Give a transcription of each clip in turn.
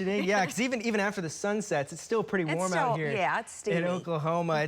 Today, yeah, because even after the sun sets, it's still pretty warm out here. Yeah, it's steamy. In Oklahoma.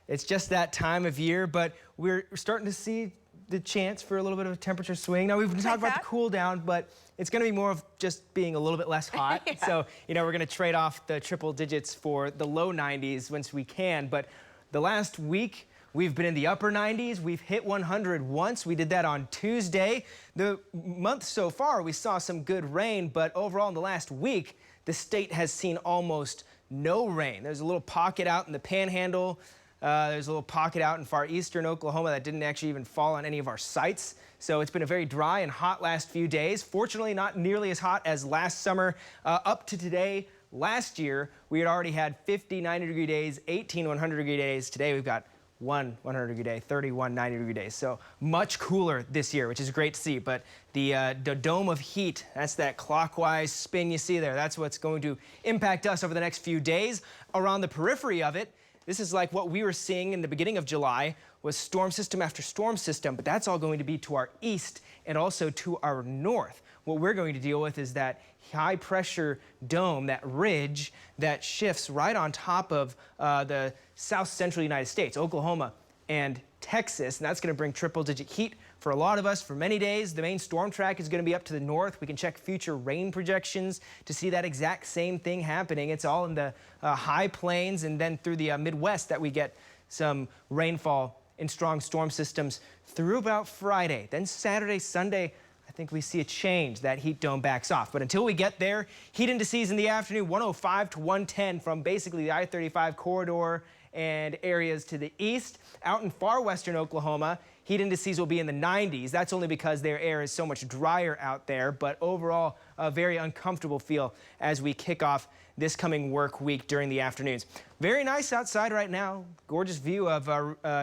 It's just that time of year, but we're starting to see the chance for a little bit of a temperature swing. Now, we've been talking about the cool down, but it's going to be more of just being a little bit less hot. Yeah. So, we're going to trade off the triple digits for the low 90s once we can. But the last week, we've been in the upper 90s. We've hit 100 once. We did that on Tuesday. The month so far, we saw some good rain, but overall in the last week, the state has seen almost no rain. There's a little pocket out in the Panhandle. There's a little pocket out in far eastern Oklahoma that didn't actually even fall on any of our sites. So it's been a very dry and hot last few days. Fortunately, not nearly as hot as last summer. Up to today, last year, we had already had 50 90-degree days, 18 100-degree days. Today, we've got one 100-degree day, 31 90-degree days. So much cooler this year, which is great to see. But the dome of heat, that's that clockwise spin you see there. That's what's going to impact us over the next few days. Around the periphery of it, this is like what we were seeing in the beginning of July, was storm system after storm system, but that's all going to be to our east and also to our north. What we're going to deal with is that high pressure dome, that ridge that shifts right on top of the south central United States, Oklahoma and Texas, and that's going to bring triple digit heat for a lot of us for many days. The main storm track is going to be up to the north. We can check future rain projections to see that exact same thing happening. It's all in the high plains and then through the Midwest that we get some rainfall in strong storm systems through about Friday. Then Saturday, Sunday, I think we see a change. That heat dome backs off. But until we get there, heat indices in the afternoon, 105 to 110 from basically the I-35 corridor and areas to the east. Out in far western Oklahoma, heat indices will be in the 90s. That's only because their air is so much drier out there, but overall a very uncomfortable feel as we kick off this coming work week during the afternoons. Very nice outside right now. Gorgeous view of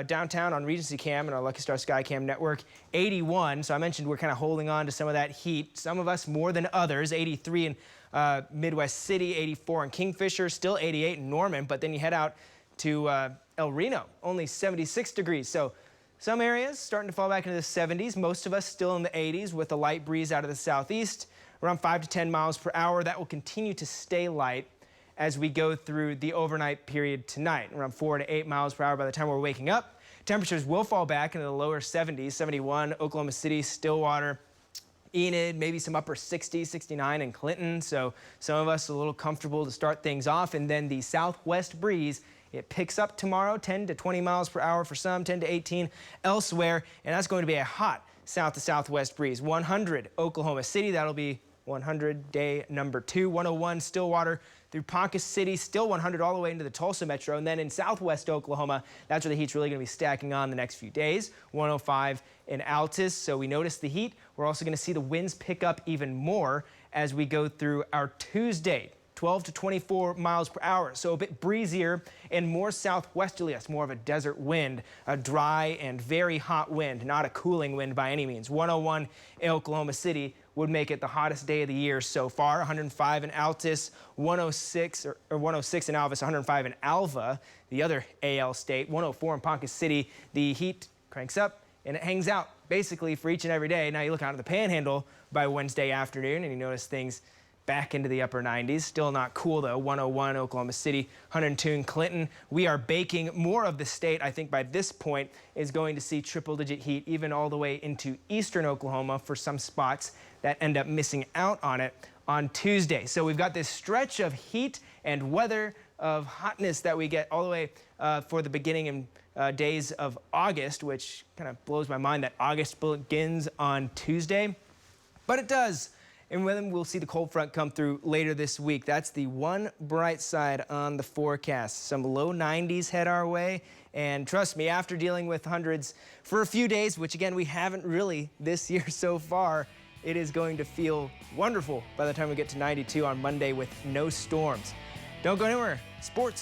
downtown on Regency Cam and our Lucky Star Skycam network. 81, so I mentioned we're kind of holding on to some of that heat. Some of us more than others. 83 in Midwest City, 84 in Kingfisher, still 88 in Norman, but then you head out to El Reno, only 76 degrees. So some areas starting to fall back into the 70s. Most of us still in the 80s with a light breeze out of the southeast, around 5 to 10 miles per hour. That will continue to stay light as we go through the overnight period tonight, around 4 to 8 miles per hour by the time we're waking up. Temperatures will fall back into the lower 70s, 71, Oklahoma City, Stillwater, Enid, maybe some upper 60s, 69 in Clinton. So some of us a little comfortable to start things off. And then the southwest breeze, it picks up tomorrow, 10 to 20 miles per hour for some, 10 to 18 elsewhere. And that's going to be a hot south to southwest breeze. 100 Oklahoma City, that'll be 100 day number 2. 101 Stillwater through Ponca City, still 100 all the way into the Tulsa metro. And then in southwest Oklahoma, that's where the heat's really going to be stacking on the next few days. 105 in Altus. So we notice the heat. We're also going to see the winds pick up even more as we go through our Tuesday. 12 to 24 miles per hour, so a bit breezier and more southwesterly. That's more of a desert wind, a dry and very hot wind, not a cooling wind by any means. 101 in Oklahoma City would make it the hottest day of the year so far. 105 in Altus, 106 in Alvis, 105 in Alva, the other AL state. 104 in Ponca City. The heat cranks up and it hangs out basically for each and every day. Now you look out at the Panhandle by Wednesday afternoon and you notice things back into the upper 90s. Still not cool though. 101 Oklahoma City, 102 in Clinton. We are baking more of the state. I think by this point is going to see triple digit heat even all the way into eastern Oklahoma for some spots that end up missing out on it on Tuesday. So we've got this stretch of heat and weather of hotness that we get all the way for the beginning and days of August, which kind of blows my mind that August begins on Tuesday, but it does. And then we'll see the cold front come through later this week. That's the one bright side on the forecast. Some low 90s head our way. And trust me, after dealing with hundreds for a few days, which again, we haven't really this year so far, it is going to feel wonderful by the time we get to 92 on Monday with no storms. Don't go anywhere. Sports.